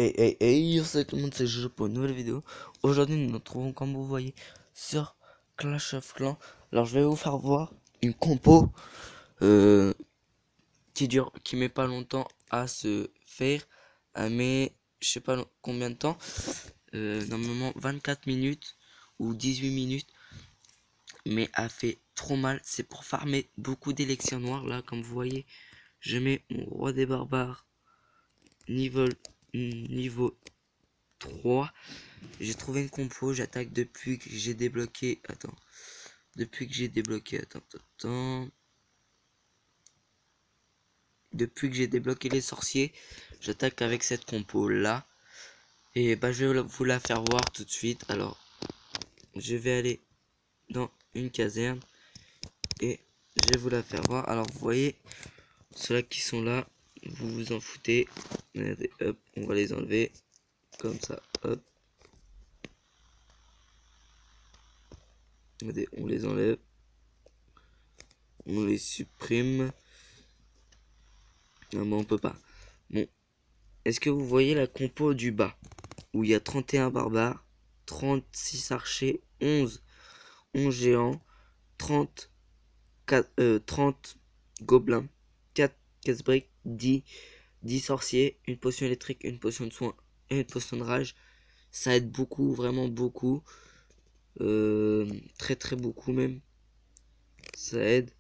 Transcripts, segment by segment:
Hey, salut tout le monde, c'est Jojo pour une nouvelle vidéo. Aujourd'hui, nous nous retrouvons, comme vous voyez, sur Clash of Clans. Alors, je vais vous faire voir une compo qui met pas longtemps à se faire. Mais je sais pas combien de temps. Normalement, 24 minutes ou 18 minutes. Mais a fait trop mal. C'est pour farmer beaucoup d'élections noires. Là, comme vous voyez, je mets mon roi des barbares niveau 3. J'ai trouvé une compo, j'attaque depuis que j'ai débloqué. Attends. Depuis que j'ai débloqué. Attends. Depuis que j'ai débloqué les sorciers, j'attaque avec cette compo là. Et bah je vais vous la faire voir tout de suite. Alors, je vais aller dans une caserne et je vais vous la faire voir. Alors vous voyez, ceux-là qui sont là, vous vous en foutez. Regardez, hop, on va les enlever. Comme ça, hop. Regardez, on les enlève. On les supprime. Non, mais on peut pas. Bon. Est-ce que vous voyez la compo du bas? Où il y a 31 barbares, 36 archers, 11 géants, 30 gobelins, 4 casse-briques, 10 sorciers, une potion électrique, une potion de soin et une potion de rage. Ça aide beaucoup, vraiment beaucoup. Très très beaucoup même. Ça aide.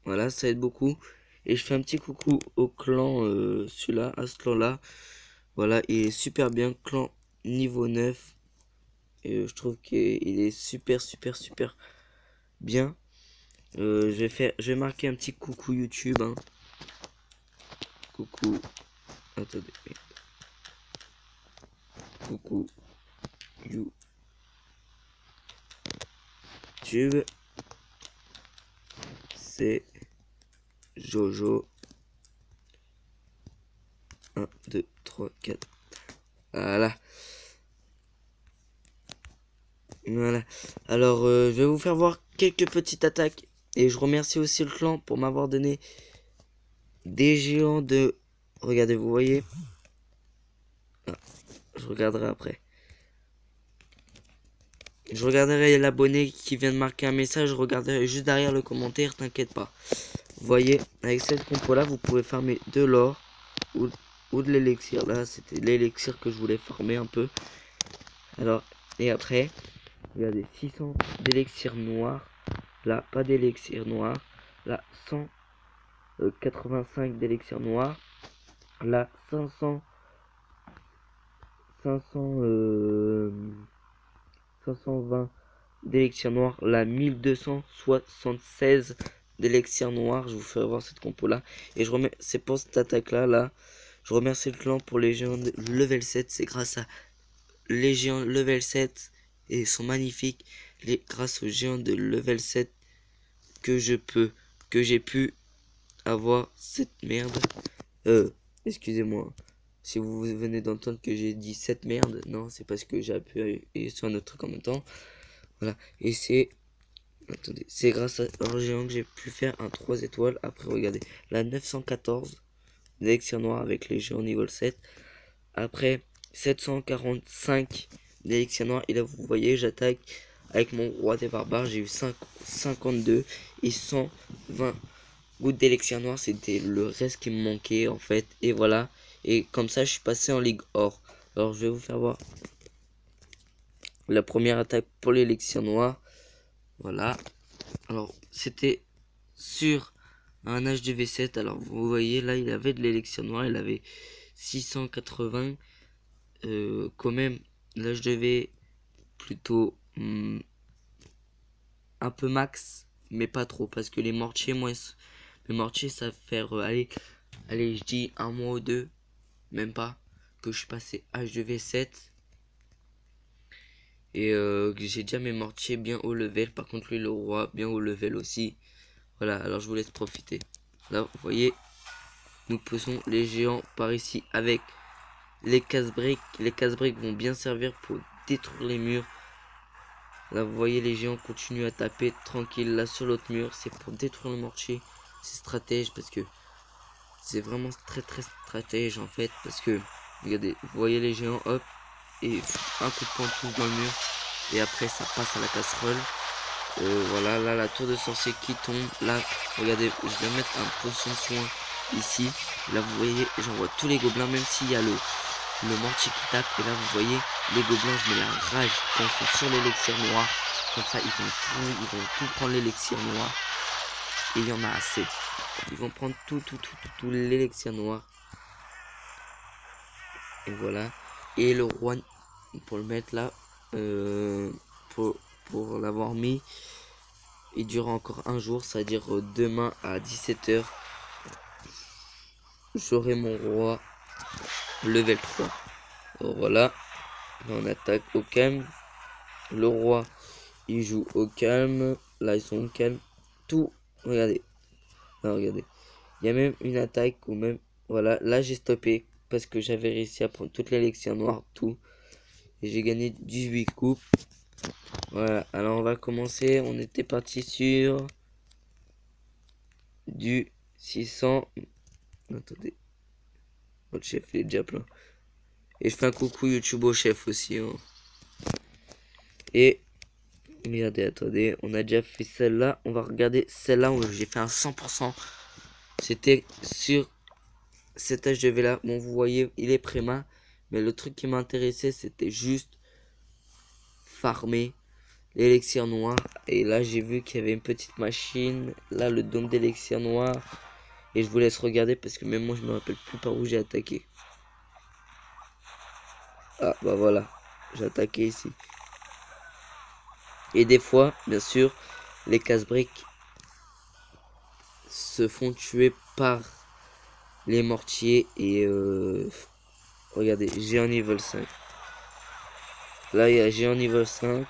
Voilà, ça aide beaucoup. Et je fais un petit coucou au clan, celui-là, à ce clan-là. Voilà, il est super bien, clan niveau 9. Et je trouve qu'il est super bien. Je vais marquer un petit coucou YouTube. Hein. Coucou. Attendez. Coucou YouTube. C'est Jojo. 1, 2, 3, 4. Voilà. Voilà. Alors, je vais vous faire voir quelques petites attaques. Et je remercie aussi le clan pour m'avoir donné des géants de... Regardez, vous voyez. Ah, je regarderai après. Je regarderai l'abonné qui vient de marquer un message. Je regarderai juste derrière le commentaire, t'inquiète pas. Vous voyez, avec cette compo là, vous pouvez farmer de l'or ou de l'élixir. Là, c'était l'élixir que je voulais farmer un peu. Alors, et après, regardez, 600 d'élixir noir. Là, pas d'élixir noir. Là, 185 d'élixir noir. Là, 520 d'élixir noir. Là, 1276 d'élixir noir. Je vous ferai voir cette compo là. Et je remets, c'est pour cette attaque là. Je remercie le clan pour les géants de level 7. C'est grâce à les géants level 7 et ils sont magnifiques. Grâce aux géants de level 7 que j'ai pu avoir cette merde. Excusez-moi. Si vous venez d'entendre que j'ai dit cette merde, non, c'est parce que j'ai appuyé sur un autre truc en même temps. Voilà. Et c'est... Attendez. C'est grâce à un géant que j'ai pu faire un 3 étoiles. Après, regardez. La 914 d'élixir noir avec les géants niveau 7. Après, 745 d'élixir noir. Et là, vous voyez, j'attaque avec mon roi des barbares. J'ai eu 52 et 120 gouttes d'élixir noir. C'était le reste qui me manquait, en fait. Et voilà. Et comme ça, je suis passé en Ligue Or. Alors, je vais vous faire voir la première attaque pour l'élixir noir. Voilà. Alors, c'était sur un HDV7. Alors, vous voyez, là, il avait de l'élixir noir. Il avait 680. Quand même, là, je devais plutôt un peu max, mais pas trop. Parce que les mortiers, moi, les mortiers, ça va faire, allez, je dis un mois ou deux. Même pas. Que je suis passé HDV7. Et que j'ai déjà mes mortiers bien haut level. Par contre, lui, le roi, bien haut level aussi. Voilà, alors je vous laisse profiter. Là, vous voyez, nous posons les géants par ici avec les casse-briques. Les casse-briques vont bien servir pour détruire les murs. Là, vous voyez, les géants continuent à taper tranquille là sur l'autre mur. C'est pour détruire le mortier. C'est stratège parce que c'est vraiment très stratège en fait, parce que regardez, vous voyez les géants, hop, et un coup de pantoufle dans le mur, et après ça passe à la casserole. Voilà, là la tour de sorcier qui tombe. Là, regardez, je vais mettre un potion de soin ici. Là, vous voyez, j'envoie tous les gobelins, même s'il y a le mortier qui tape. Et là, vous voyez, les gobelins, je mets la rage quand ils sont sur l'élixir noir. Comme ça, ils vont tout prendre l'élixir noir. Et il y en a assez. Ils vont prendre tout l'élixir noir. Et voilà. Et le roi, pour le mettre là, pour l'avoir mis, il dure encore un jour, c'est-à-dire demain à 17 h, j'aurai mon roi level 3. Alors voilà, là on attaque au calme. Le roi, il joue au calme. Là, ils sont au calme. Tout, regardez. Là, regardez. Il y a même une attaque ou même... Voilà, là j'ai stoppé parce que j'avais réussi à prendre toute l'élixir noire, tout. Et j'ai gagné 18 coups. Voilà, alors on va commencer. On était parti sur du 600. Attendez. Le chef il est déjà plein. Et je fais un coucou YouTube au chef aussi. Hein. Et regardez, attendez. On a déjà fait celle-là. On va regarder celle-là où j'ai fait un 100%. C'était sur cet HDV là. Bon, vous voyez, il est préma. Mais le truc qui m'intéressait, c'était juste farmer l'élixir noir. Et là, j'ai vu qu'il y avait une petite machine. Là, le dôme d'élixir noir. Et je vous laisse regarder parce que même moi, je me rappelle plus par où j'ai attaqué. Ah, bah voilà. J'ai attaqué ici. Et des fois, bien sûr, les casse-briques se font tuer par les mortiers. Et regardez, géant niveau 5. Là, il y a géant niveau 5.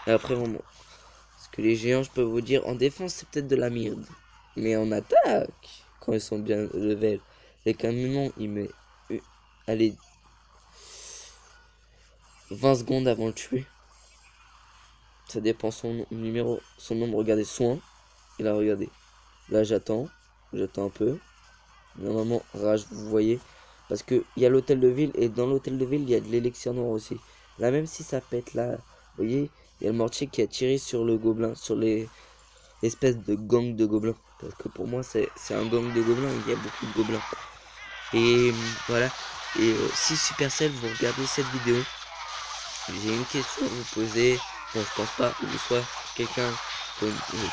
Et après, vraiment. Parce que les géants, je peux vous dire, en défense, c'est peut-être de la merde. Mais en attaque, quand ils sont bien level, les camions, il met, allez, 20 secondes avant de le tuer. Ça dépend son numéro, son nombre. Regardez, soin. Et là, regardez. Là, j'attends un peu. Normalement, rage, vous voyez. Parce que il y a l'hôtel de ville. Et dans l'hôtel de ville, il y a de l'élixir noir aussi. Là, même si ça pète là, vous voyez, il y a le mortier qui a tiré sur le gobelin. Sur l'espèce de gang de gobelins. Parce que pour moi, c'est un gang de gobelins. Il y a beaucoup de gobelins. Et voilà. Et si Supercell, vous regardez cette vidéo, j'ai une question à vous poser. Bon, je pense pas. Ou soit quelqu'un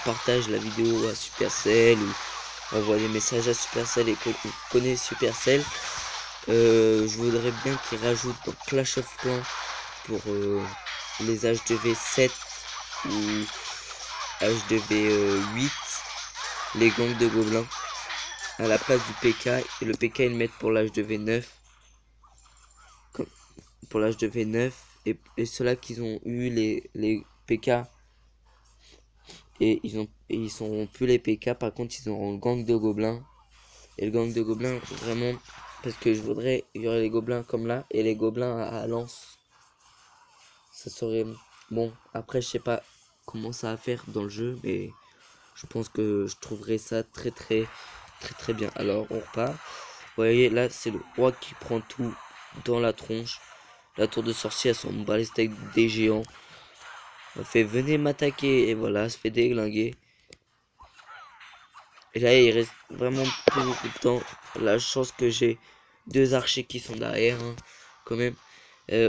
partage la vidéo à Supercell ou envoie des messages à Supercell et que vous connaissez Supercell. Je voudrais bien qu'ils rajoutent dans Clash of Clans pour les HDV 7 ou HDV 8 les gangs de gobelins à la place du PK, et le PK ils le mettent pour l'HDV 9 pour l'HDV 9 et ceux-là qu'ils ont eu les PK et ils sont plus les PK, par contre ils auront le gang de gobelins. Et le gang de gobelins, vraiment, parce que je voudrais, il y aurait les gobelins comme là et les gobelins à lance. Ça serait bon. Après, je sais pas comment ça va faire dans le jeu, mais je pense que je trouverais ça très bien. Alors, on repart. Vous voyez, là, c'est le roi qui prend tout dans la tronche. La tour de sorcier, elle s'en bat les steaks des géants. On fait venez m'attaquer et voilà, se fait déglinguer. Et là, il reste vraiment plus beaucoup de temps. La chance que j'ai deux archers qui sont derrière, hein, quand même.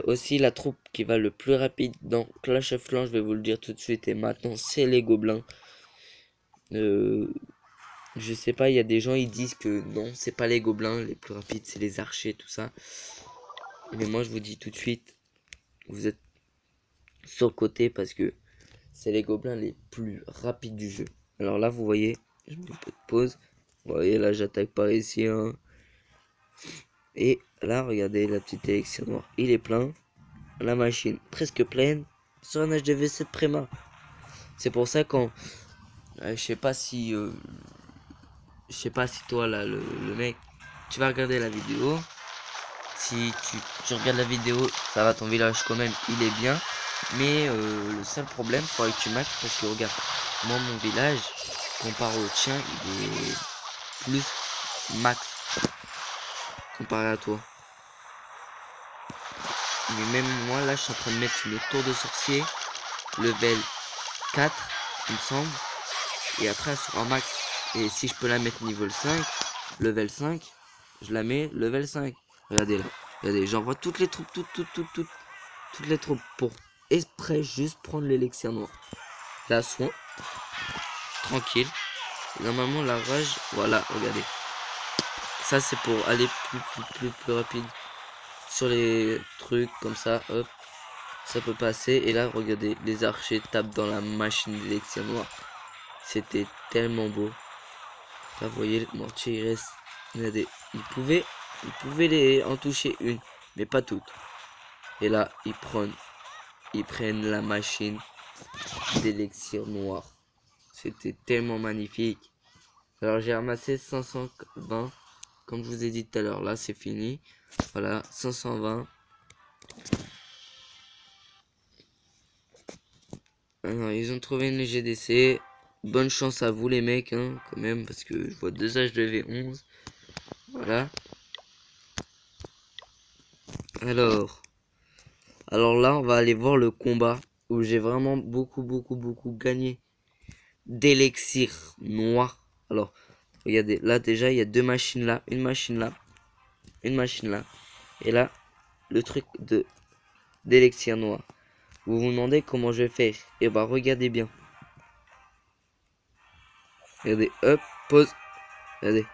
Aussi, la troupe qui va le plus rapide dans Clash of Clans, je vais vous le dire tout de suite et maintenant, c'est les gobelins. Je sais pas, il y a des gens, ils disent que non, c'est pas les gobelins les plus rapides, c'est les archers, tout ça. Mais moi, je vous dis tout de suite, vous êtes sur le côté parce que c'est les gobelins les plus rapides du jeu. Alors là, vous voyez, je mets un peu de pause. Vous voyez, là, j'attaque par ici. Hein. Et là, regardez, la petite élixir noire. Il est plein. La machine presque pleine. Sur un HDV 7 Préma. C'est pour ça quand... je sais pas si... je sais pas si toi, là, le mec... Tu vas regarder la vidéo. Si tu regardes la vidéo, ça va, ton village quand même, il est bien. Mais le seul problème, il faudrait que tu matches parce que regarde, moi mon village, comparé au tien, il est plus max comparé à toi. Mais même moi là je suis en train de mettre le tour de sorcier level 4 il me semble. Et après elle sera max. Et si je peux la mettre niveau 5, level 5, je la mets level 5. Regardez là. Regardez, j'envoie toutes les troupes, toutes les troupes pour exprès juste prendre l'élixir noir. Là, soin. Tranquille. Et normalement la rage, voilà, regardez. Ça c'est pour aller plus rapide sur les trucs comme ça, hop. Ça peut passer. Et là, regardez, les archers tapent dans la machine d'élixir noir. C'était tellement beau. Là, vous voyez, le mortier, il reste. Regardez, il pouvait les en toucher une, mais pas toutes. Et là, ils prennent la machine d'élixir noir. C'était tellement magnifique. Alors, j'ai ramassé 520. Comme je vous ai dit tout à l'heure, là, c'est fini. Voilà, 520. Alors, ils ont trouvé une GDC. Bonne chance à vous les mecs, hein, quand même, parce que je vois 2 HDV11. Voilà. Alors là, on va aller voir le combat où j'ai vraiment beaucoup gagné d'élixir noir. Alors, regardez, là déjà, il y a 2 machines là, une machine là, une machine là. Et là, le truc d'élixir noir. Vous vous demandez comment je vais faire. Et bah, regardez bien. Regardez, hop, pause. Regardez.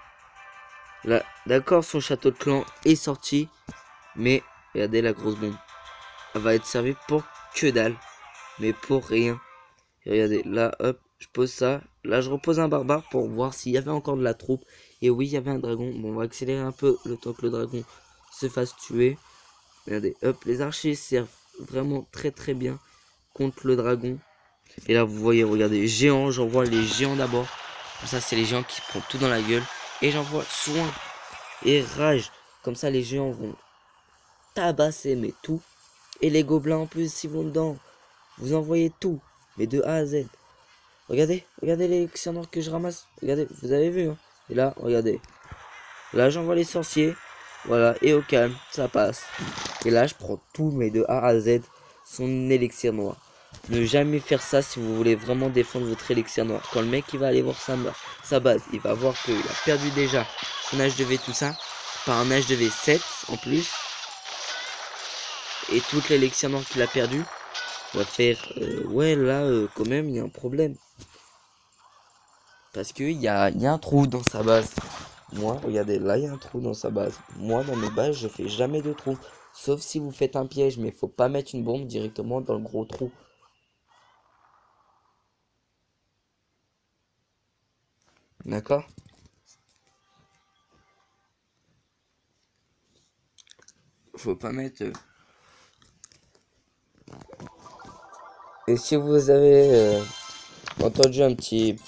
Là, d'accord, son château de clan est sorti. Mais, regardez la grosse bombe. Elle va être servie pour que dalle. Mais pour rien. Et regardez, là, hop, je pose ça. Là, je repose un barbare pour voir s'il y avait encore de la troupe. Et oui, il y avait un dragon. Bon, on va accélérer un peu le temps que le dragon se fasse tuer. Regardez, hop, les archers servent vraiment très bien contre le dragon. Et là, vous voyez, regardez, géant, j'envoie les géants d'abord. Comme ça, c'est les géants qui prennent tout dans la gueule. Et j'envoie soin et rage. Comme ça, les géants vont tabasser, mais tout. Et les gobelins en plus, s'ils vont dedans, vous envoyez tout. Mais de A à Z. Regardez l'élixir noir que je ramasse. Regardez, vous avez vu, hein. Et là, regardez. Là, j'envoie les sorciers. Voilà, et au calme, ça passe. Et là, je prends tout, mais de A à Z, son élixir noir. Ne jamais faire ça si vous voulez vraiment défendre votre élixir noir. Quand le mec il va aller voir sa base, il va voir qu'il a perdu déjà son HDV tout ça, par un HDV 7 en plus. Et toute l'élixir noir qu'il a perdu, va faire ouais là quand même il y a un problème. Parce qu'il y a un trou dans sa base. Moi, regardez, là, il y a un trou dans sa base. Moi, dans mes bases, je fais jamais de trou. Sauf si vous faites un piège, mais il faut pas mettre une bombe directement dans le gros trou. D'accord? Faut pas mettre... Et si vous avez entendu un petit...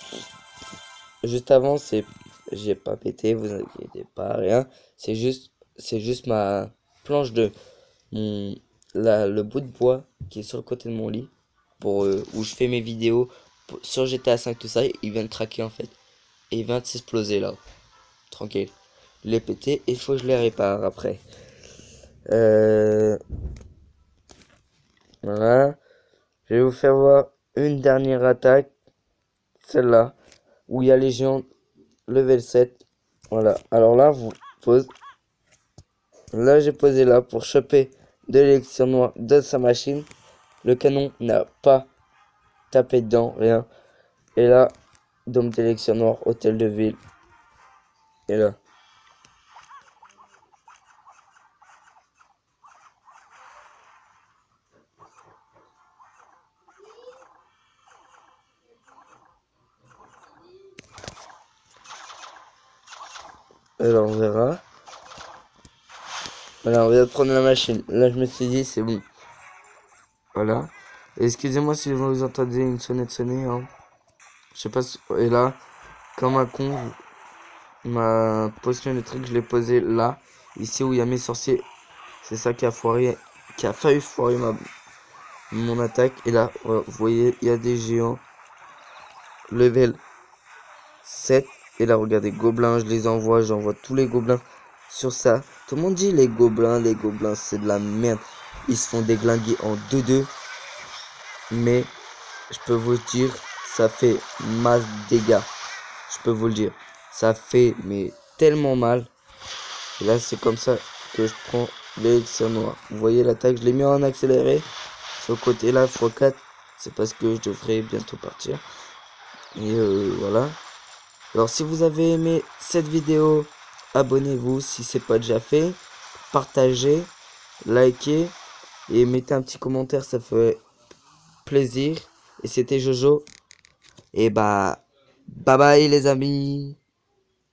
Juste avant, c'est... J'ai pas pété, vous inquiétez pas, rien. C'est juste ma planche de... le bout de bois qui est sur le côté de mon lit. Pour où je fais mes vidéos sur GTA 5 tout ça, il vient de craquer en fait. Et il vient de s'exploser là. Tranquille. Je l'ai pété et il faut que je les répare après. Voilà. Je vais vous faire voir une dernière attaque. Celle-là. Où il y a les géants level 7. Voilà. Alors là, vous pose. Là, j'ai posé là pour choper de l'élixir noir de sa machine. Le canon n'a pas tapé dedans, rien. Et là, dôme d'élixir noir, hôtel de ville. Et là. Alors on verra. Voilà, on vient de prendre la machine. Là, je me suis dit, c'est bon. Voilà. Excusez-moi si vous entendez une sonnette sonner. Hein. Je sais pas si... Et là, comme un con, ma potion électrique, je l'ai posée là. Ici où il y a mes sorciers. C'est ça qui a foiré. Qui a failli foirer mon attaque. Et là, vous voyez, il y a des géants. Level 7. Et là, regardez, gobelins, je les envoie, j'envoie tous les gobelins sur ça. Tout le monde dit les gobelins, c'est de la merde. Ils se font déglinguer en 2-2. Mais je peux vous dire, ça fait masse dégâts. Je peux vous le dire. Ça fait mais tellement mal. Et là, c'est comme ça que je prends l'élixir noir. Vous voyez l'attaque, je l'ai mis en accéléré. Ce côté là, x4. C'est parce que je devrais bientôt partir. Et voilà. Alors si vous avez aimé cette vidéo, abonnez-vous si c'est pas déjà fait. Partagez, likez et mettez un petit commentaire, ça fait plaisir. Et c'était Jojo. Et bah, bye bye les amis.